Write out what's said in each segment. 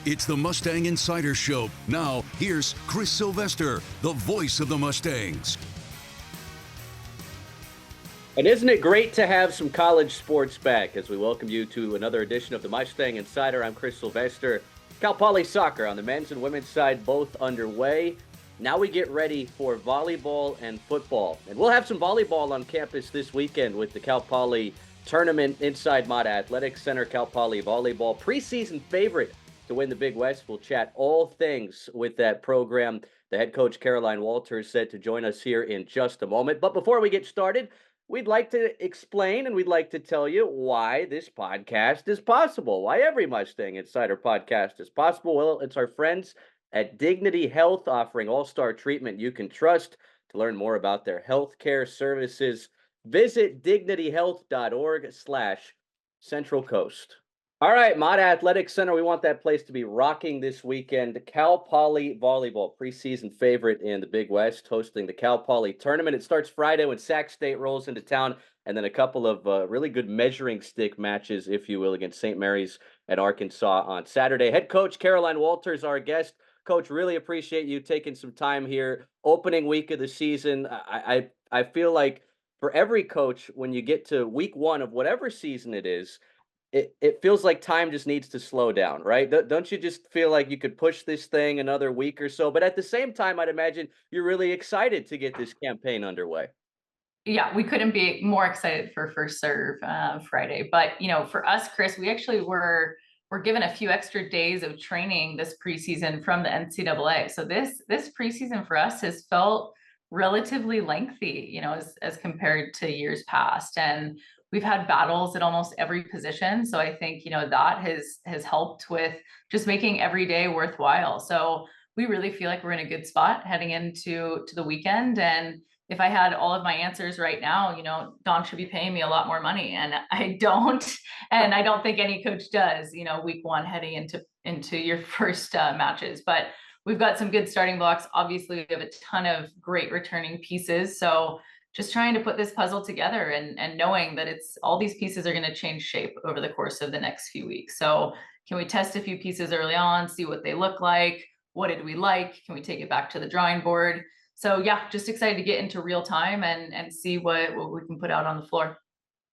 It's the Mustang Insider Show. Now, here's Chris Sylvester, the voice of the Mustangs. And isn't it great to have some college sports back as we welcome you to another edition of the Mustang Insider. I'm Chris Sylvester. Cal Poly soccer on the men's and women's side both underway. Now we get ready for volleyball and football. And we'll have some volleyball on campus this weekend with the Cal Poly tournament inside Mott Athletic Center. Cal Poly volleyball preseason favorite to win the Big West. We'll chat all things with that program. The head coach, Caroline Walters, said to join us here in just a moment. But before we get started, we'd like to explain and we'd like to tell you why this podcast is possible, why every Mustang Insider podcast is possible. Well, it's our friends at Dignity Health offering all-star treatment you can trust. To learn more about their healthcare services, visit dignityhealth.org/Central Coast. All right, Mott Athletic Center, we want that place to be rocking this weekend. Cal Poly volleyball, preseason favorite in the Big West, hosting the Cal Poly tournament. It starts Friday when Sac State rolls into town, and then a couple of really good measuring stick matches, if you will, against St. Mary's at Arkansas on Saturday. Head coach Caroline Walters, our guest. Coach, really appreciate you taking some time here. Opening week of the season. I feel like for every coach, when you get to week one of whatever season it is, it feels like time just needs to slow down, right? Don't you just feel like you could push this thing another week or so? But at the same time, I'd imagine you're really excited to get this campaign underway. Yeah, we couldn't be more excited for First Serve Friday. But, for us, Chris, we actually were given a few extra days of training this preseason from the NCAA. So this preseason for us has felt relatively lengthy, as compared to years past. And we've had battles at almost every position. So I think, that has helped with just making every day worthwhile. So we really feel like we're in a good spot heading into the weekend. And if I had all of my answers right now, Don should be paying me a lot more money, and I don't, and I don't think any coach does, week one heading into your first matches. But we've got some good starting blocks. Obviously, we have a ton of great returning pieces. So just trying to put this puzzle together and knowing that it's all these pieces are going to change shape over the course of the next few weeks. So can we test a few pieces early on, see what they look like? What did we like? Can we take it back to the drawing board? So yeah, just excited to get into real time and see what we can put out on the floor.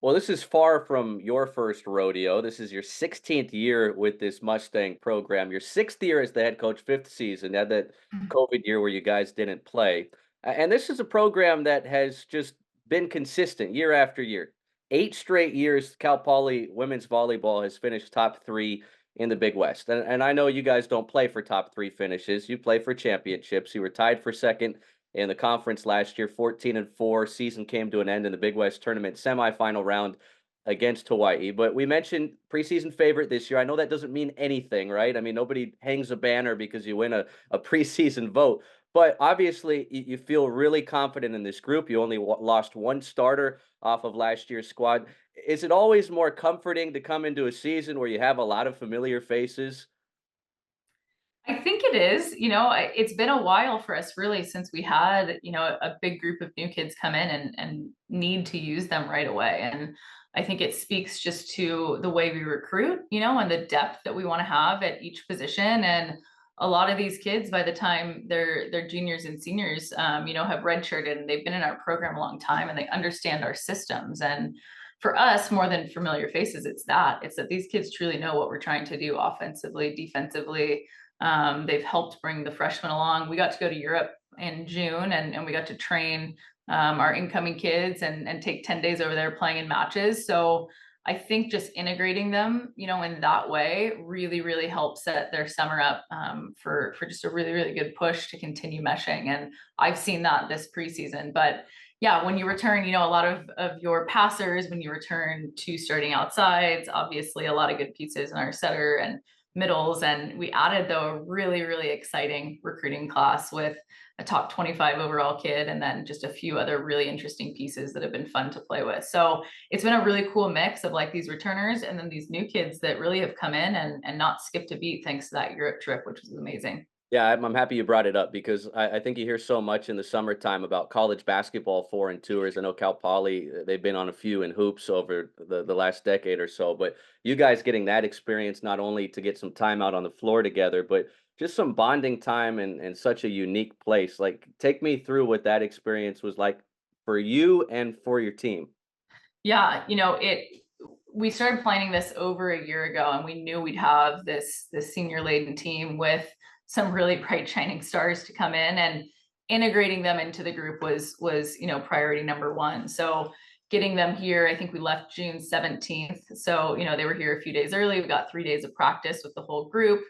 Well, this is far from your first rodeo. This is your 16th year with this Mustang program. Your 6th year as the head coach, 5th season. Had that COVID year where you guys didn't play. And this is a program that has just been consistent year after year. 8 straight years, Cal Poly women's volleyball has finished top 3 in the Big West. And I know you guys don't play for top 3 finishes. You play for championships. You were tied for second in the conference last year, 14-4. Season came to an end in the Big West tournament semifinal round against Hawaii. But we mentioned preseason favorite this year. I know that doesn't mean anything, right? I mean, nobody hangs a banner because you win a preseason vote. But obviously, you feel really confident in this group. You only lost one starter off of last year's squad. Is it always more comforting to come into a season where you have a lot of familiar faces? I think it is. It's been a while for us really since we had, a big group of new kids come in and need to use them right away. And I think it speaks just to the way we recruit, and the depth that we want to have at each position. And a lot of these kids, by the time they're juniors and seniors, have redshirted and they've been in our program a long time and they understand our systems. And for us, more than familiar faces, it's that these kids truly know what we're trying to do offensively, defensively. They've helped bring the freshmen along. We got to go to Europe in June and we got to train our incoming kids and take 10 days over there playing in matches. So I think just integrating them, in that way really, really helps set their summer up for just a really, really good push to continue meshing. And I've seen that this preseason. But yeah, when you return, a lot of your passers, when you return to starting outsides, obviously a lot of good pieces in our setter and middles. And we added, though, a really, really exciting recruiting class with a top 25 overall kid and then just a few other really interesting pieces that have been fun to play with. So it's been a really cool mix of like these returners and then these new kids that really have come in and not skipped a beat thanks to that Europe trip, which was amazing. Yeah, I'm happy you brought it up because I think you hear so much in the summertime about college basketball foreign tours. I know Cal Poly, they've been on a few in hoops over the last decade or so, but you guys getting that experience not only to get some time out on the floor together, but just some bonding time and such a unique place. Like, take me through what that experience was like for you and for your team. Yeah, we started planning this over a year ago, and we knew we'd have this senior laden team with some really bright shining stars to come in, and integrating them into the group was priority number one. So getting them here, I think we left June 17th. So, they were here a few days early. We got 3 days of practice with the whole group.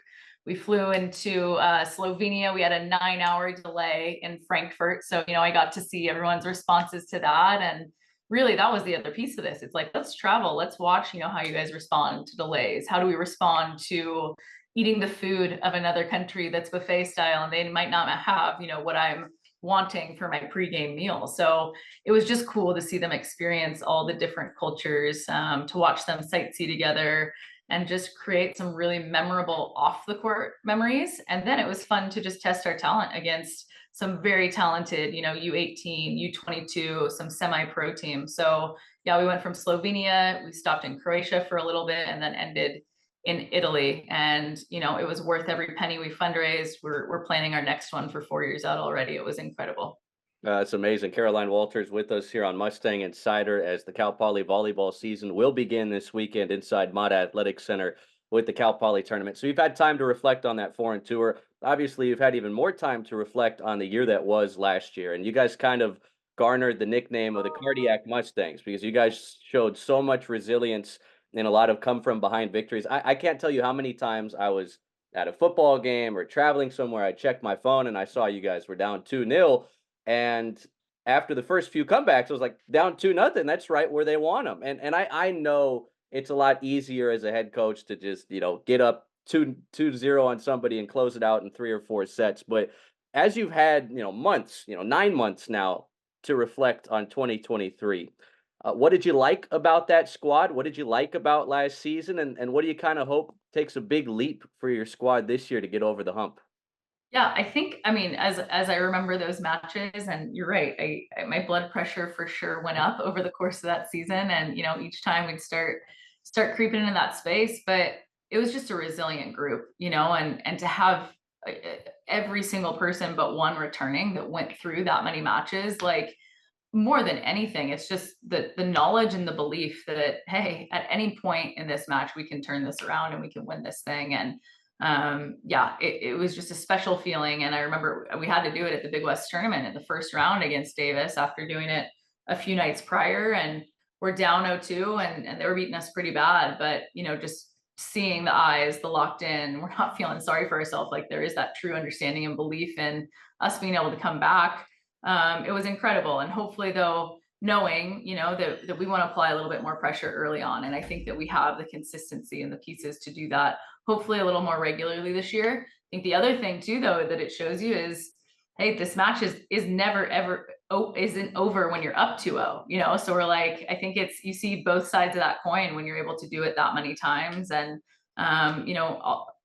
We flew into Slovenia. We had a 9-hour delay in Frankfurt. So, I got to see everyone's responses to that. And really, that was the other piece of this. It's like, let's travel, let's watch, how you guys respond to delays. How do we respond to eating the food of another country that's buffet style, and they might not have, what I'm wanting for my pregame meal. So it was just cool to see them experience all the different cultures, to watch them sightsee together and just create some really memorable off the court memories. And then it was fun to just test our talent against some very talented, U18, U22, some semi-pro teams. So yeah, we went from Slovenia, we stopped in Croatia for a little bit, and then ended in Italy. And it was worth every penny we fundraised. We're planning our next one for 4 years out already. It was incredible. It's amazing. Caroline Walters with us here on Mustang Insider as the Cal Poly volleyball season will begin this weekend inside Mott Athletic Center with the Cal Poly tournament. So you've had time to reflect on that foreign tour. Obviously, you've had even more time to reflect on the year that was last year. And you guys kind of garnered the nickname of the Cardiac Mustangs because you guys showed so much resilience in a lot of come from behind victories. I can't tell you how many times I was at a football game or traveling somewhere. I checked my phone and I saw you guys were down 2-0. And after the first few comebacks, I was like, down 2-0. That's right where they want them. And I know it's a lot easier as a head coach to just, get up 2-0 on somebody and close it out in 3 or 4 sets. But as you've had, months, 9 months now to reflect on 2023, what did you like about that squad? What did you like about last season? And what do you kind of hope takes a big leap for your squad this year to get over the hump? Yeah, I think, I mean, as I remember those matches, and you're right, my blood pressure for sure went up over the course of that season, and each time we'd start creeping into that space, but it was just a resilient group, and to have every single person but one returning that went through that many matches, like, more than anything, it's just the knowledge and the belief that, hey, at any point in this match, we can turn this around and we can win this thing. And yeah, it was just a special feeling. And I remember we had to do it at the Big West tournament in the first round against Davis after doing it a few nights prior. And we're down 0-2, and they were beating us pretty bad. But, just seeing the eyes, the locked in, we're not feeling sorry for ourselves. Like, there is that true understanding and belief in us being able to come back. It was incredible. And hopefully, though, knowing, that we want to apply a little bit more pressure early on. And I think that we have the consistency and the pieces to do that, hopefully a little more regularly this year. I think the other thing too, though, that it shows you is, hey, this match is never ever isn't over when you're up 2-0, So we're like, I think it's, you see both sides of that coin when you're able to do it that many times. And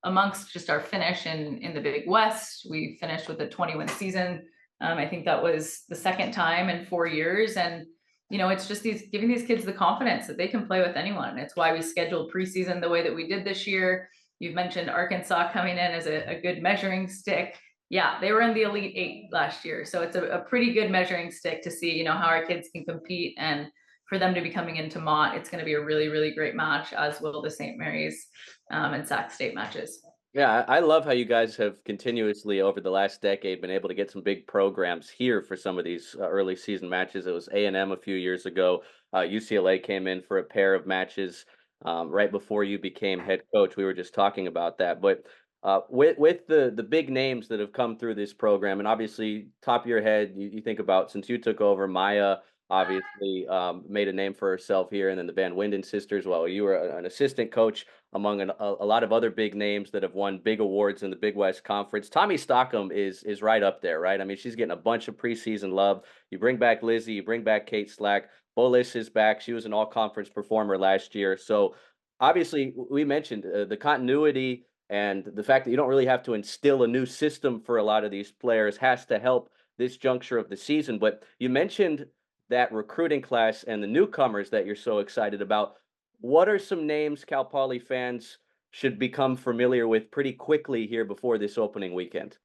amongst just our finish in the Big West, we finished with a 20-win season. I think that was the second time in 4 years. And, it's just giving these kids the confidence that they can play with anyone. And it's why we scheduled preseason the way that we did this year. You've mentioned Arkansas coming in as a good measuring stick. Yeah, they were in the Elite Eight last year. So it's a pretty good measuring stick to see, how our kids can compete. And for them to be coming into Mott, it's going to be a really, really great match, as will the St. Mary's and Sac State matches. Yeah, I love how you guys have continuously over the last decade been able to get some big programs here for some of these early season matches. It was A&M a few years ago. UCLA came in for a pair of matches right before you became head coach. We were just talking about that, but with the big names that have come through this program, and obviously top of your head, you think about since you took over, Maya obviously made a name for herself here, and then the Van Winden sisters. Well, you were an assistant coach among a lot of other big names that have won big awards in the Big West Conference. Tommy Stockham is right up there, right? I mean, she's getting a bunch of preseason love. You bring back Lizzie, you bring back Kate Slack. Bolis is back. She was an all-conference performer last year. So obviously, we mentioned the continuity And the fact that you don't really have to instill a new system for a lot of these players has to help this juncture of the season. But you mentioned that recruiting class and the newcomers that you're so excited about. What are some names Cal Poly fans should become familiar with pretty quickly here before this opening weekend?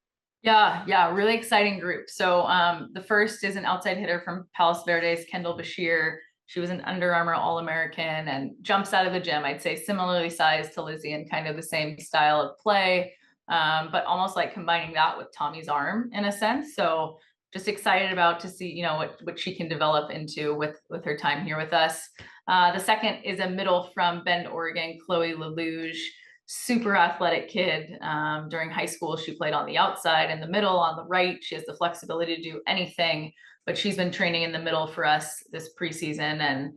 Yeah, really exciting group. So the first is an outside hitter from Palos Verdes, Kendall Bashir. She was an Under Armour All-American and jumps out of the gym. I'd say similarly sized to Lizzie and kind of the same style of play, but almost like combining that with Tommy's arm in a sense. So just excited about to see, what she can develop into with her time here with us. The second is a middle from Bend, Oregon, Chloe Lelouge, super athletic kid. During high school, she played on the outside, in the middle, on the right. She has the flexibility to do anything, but she's been training in the middle for us this preseason. And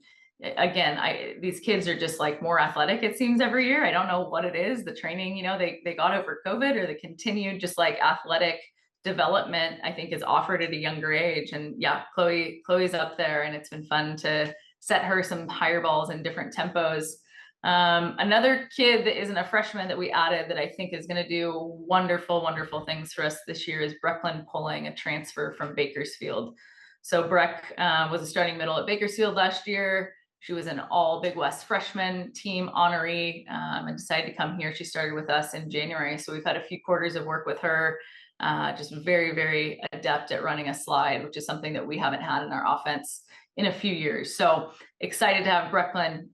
again, these kids are just like more athletic, it seems, every year. I don't know what it is. The training, they got over COVID, or the continued just like athletic development, I think, is offered at a younger age. And yeah, Chloe's up there, and it's been fun to set her some higher balls in different tempos. Another kid that isn't a freshman that we added that I think is going to do wonderful things for us this year is Brecklyn Pulling, a transfer from Bakersfield. So Breck was a starting middle at Bakersfield last year. She was an all Big West freshman team honoree, and decided to come here. She started with us in January. So we've had a few quarters of work with her. Just very adept at running a slide, which is something that we haven't had in our offense in a few years. So excited to have Brecklyn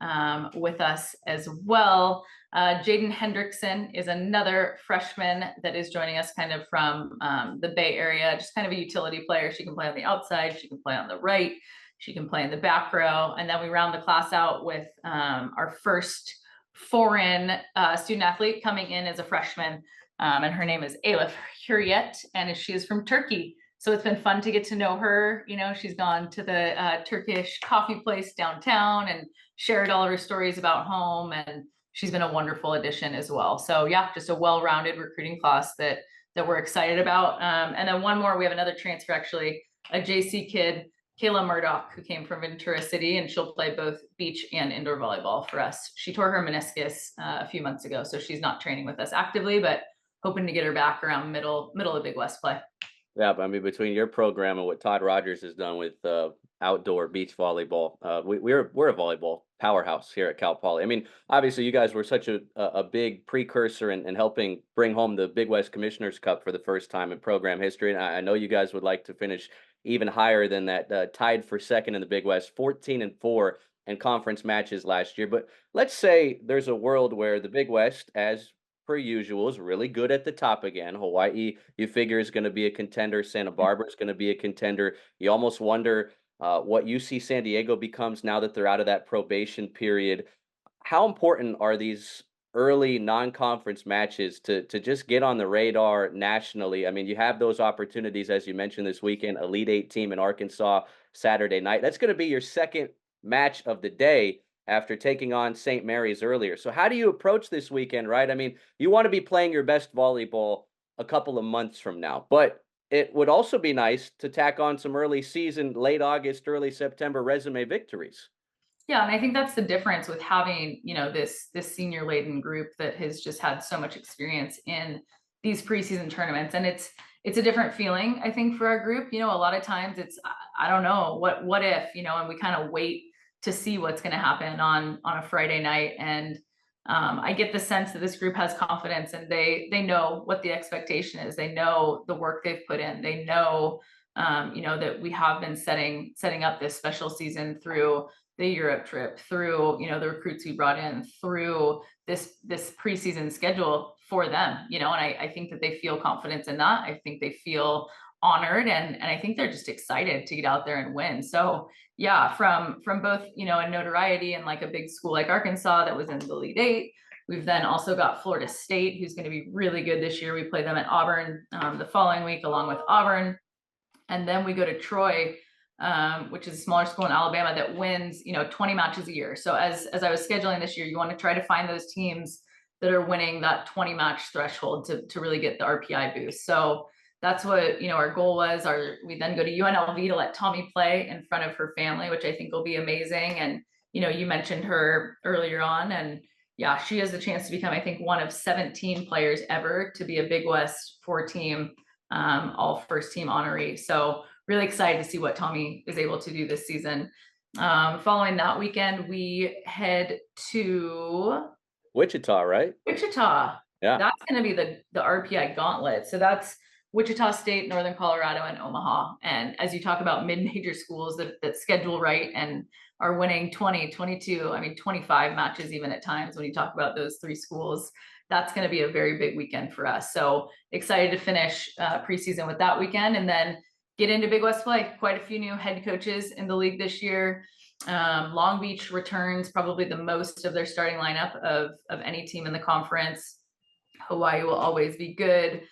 with us as well. Jaden Hendrickson is another freshman that is joining us kind of from the Bay Area, just kind of a utility player. She can play on the outside, she can play on the right, she can play in the back row. And then we round the class out with our first foreign student athlete coming in as a freshman. And her name is Elif Hurriyet, and she is from Turkey. So it's been fun to get to know her. She's gone to the Turkish coffee place downtown and shared all of her stories about home. And she's been a wonderful addition as well. So yeah, just a well-rounded recruiting class that we're excited about. And then one more, we have another transfer, actually, a JC kid, Kayla Murdoch, who came from Ventura City, and she'll play both beach and indoor volleyball for us. She tore her meniscus a few months ago, so she's not training with us actively, but hoping to get her back around middle of Big West play. Yeah, but I mean, between your program and what Todd Rogers has done with outdoor beach volleyball, we're a volleyball powerhouse here at Cal Poly. I mean, obviously, you guys were such a big precursor in helping bring home the Big West Commissioners Cup for the first time in program history, and I know you guys would like to finish even higher than that, tied for second in the Big West, 14-4 in conference matches last year. But let's say there's a world where the Big West, as per usual, is really good at the top again. Hawaii, you figure, is going to be a contender. Santa Barbara is going to be a contender. You almost wonder what UC San Diego becomes now that they're out of that probation period. How important are these early non-conference matches to just get on the radar nationally? I mean, you have those opportunities, as you mentioned, this weekend, Elite Eight team in Arkansas Saturday night. That's going to be your second match of the day after taking on St. Mary's earlier. So how do you approach this weekend, right? I mean, you want to be playing your best volleyball a couple of months from now, but it would also be nice to tack on some early season, late August, early September resume victories. Yeah, and I think that's the difference with having, this senior laden group that has just had so much experience in these preseason tournaments. And it's a different feeling, I think, for our group. A lot of times it's, I don't know, what if, and we kind of wait to see what's going to happen on a Friday night. And I get the sense that this group has confidence, and they know what the expectation is. They know the work they've put in. They know, that we have been setting up this special season through the Europe trip, through, the recruits we brought in, through this preseason schedule for them, and I think that they feel confidence in that. I think they feel honored, and I think they're just excited to get out there and win. So yeah, from both, a notoriety and like a big school like Arkansas that was in the Elite Eight. We've then also got Florida State, who's going to be really good this year. We play them at Auburn the following week, along with Auburn. And then we go to Troy, which is a smaller school in Alabama that wins, 20 matches a year. So as I was scheduling this year, you want to try to find those teams that are winning that 20 match threshold to really get the RPI boost. So that's what, our goal was. We then go to UNLV to let Tommy play in front of her family, which I think will be amazing. And, you mentioned her earlier on, and yeah, she has the chance to become, I think, one of 17 players ever to be a Big West 4-team, all first team honoree. So really excited to see what Tommy is able to do this season. Following that weekend, we head to Wichita, right? Wichita. Yeah. That's going to be the RPI gauntlet. So that's Wichita State, Northern Colorado, and Omaha. And as you talk about mid-major schools that schedule right and are winning 20, 22, I mean, 25 matches even at times when you talk about those three schools, that's going to be a very big weekend for us. So excited to finish preseason with that weekend and then get into Big West play. Quite a few new head coaches in the league this year. Long Beach returns probably the most of their starting lineup of any team in the conference. Hawaii will always be good.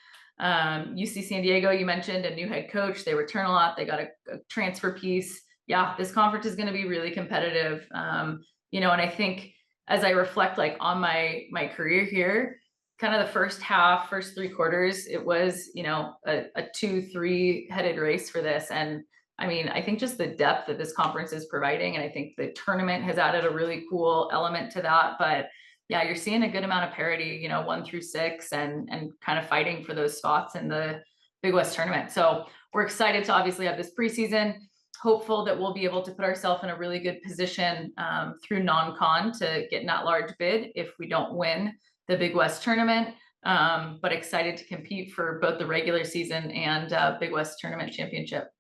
UC San Diego, you mentioned a new head coach. They return a lot. They got a transfer piece. Yeah, this conference is going to be really competitive. And I think as I reflect like on my career here, kind of the first three quarters, it was, a 2-3 headed race for this. And I mean, I think just the depth that this conference is providing, and I think the tournament has added a really cool element to that. But yeah, you're seeing a good amount of parity, 1 through 6 and kind of fighting for those spots in the Big West tournament. So we're excited to obviously have this preseason, hopeful that we'll be able to put ourselves in a really good position through non-con to get in that large bid if we don't win the Big West tournament. But excited to compete for both the regular season and Big West tournament championship.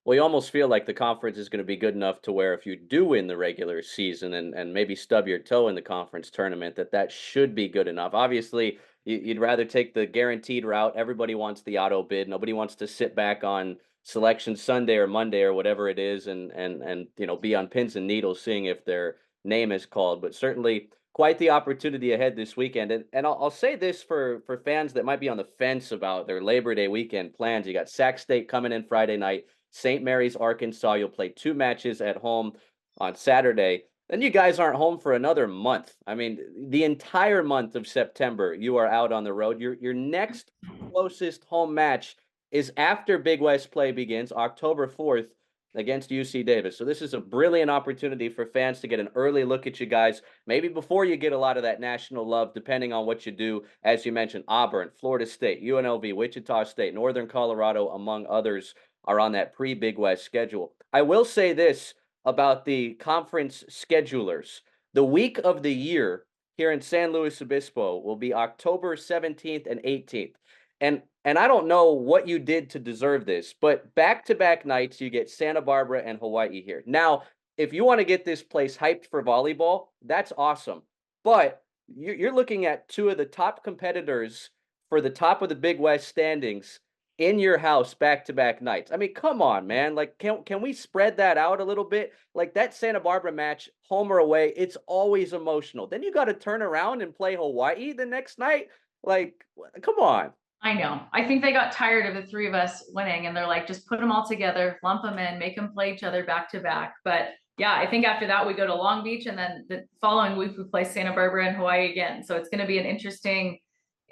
Well, you almost feel like the conference is going to be good enough to where if you do win the regular season and maybe stub your toe in the conference tournament, that should be good enough. Obviously, you'd rather take the guaranteed route. Everybody wants the auto bid. Nobody wants to sit back on selection Sunday or Monday or whatever it is and be on pins and needles seeing if their name is called. But certainly quite the opportunity ahead this weekend. And I'll say this for fans that might be on the fence about their Labor Day weekend plans. You got Sac State coming in Friday night. St. Mary's, Arkansas. You'll play 2 matches at home on Saturday. Then you guys aren't home for another month. I mean, the entire month of September, you are out on the road. Your next closest home match is after Big West play begins, October 4th, against UC Davis. So this is a brilliant opportunity for fans to get an early look at you guys, maybe before you get a lot of that national love, depending on what you do. As you mentioned, Auburn, Florida State, UNLV, Wichita State, Northern Colorado, among others, are on that pre-Big West schedule. I will say this about the conference schedulers. The week of the year here in San Luis Obispo will be October 17th and 18th. And I don't know what you did to deserve this, but back-to-back nights, you get Santa Barbara and Hawaii here. Now, if you want to get this place hyped for volleyball, that's awesome. But you're looking at 2 of the top competitors for the top of the Big West standings in your house back-to-back nights. I mean, come on, man. Like, can we spread that out a little bit? Like that Santa Barbara match, home or away, it's always emotional. Then you got to turn around and play Hawaii the next night. Like, come on. I know. I think they got tired of the 3 of us winning and they're like, just put them all together, lump them in, make them play each other back to back. But yeah, I think after that we go to Long Beach and then the following week we play Santa Barbara and Hawaii again. So it's going to be an interesting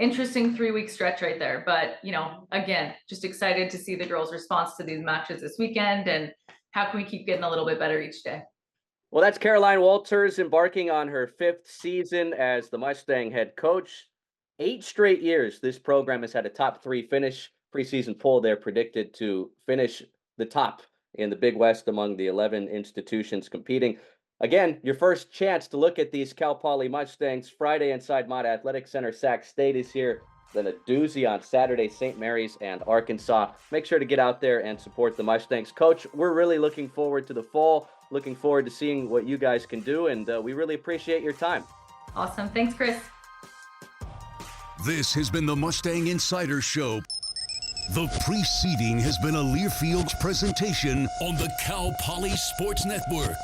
3-week stretch right there. But, again, just excited to see the girls' response to these matches this weekend and how can we keep getting a little bit better each day. Well, that's Caroline Walters embarking on her 5th season as the Mustang head coach. 8 straight years this program has had a top 3 finish. Preseason poll, they're predicted to finish the top in the Big West among the 11 institutions competing. Again, your first chance to look at these Cal Poly Mustangs Friday inside Mott Athletic Center. Sac State is here. Then a doozy on Saturday, St. Mary's and Arkansas. Make sure to get out there and support the Mustangs. Coach, we're really looking forward to the fall, looking forward to seeing what you guys can do, and we really appreciate your time. Awesome. Thanks, Chris. This has been the Mustang Insider Show. The preceding has been a Learfield's presentation on the Cal Poly Sports Network.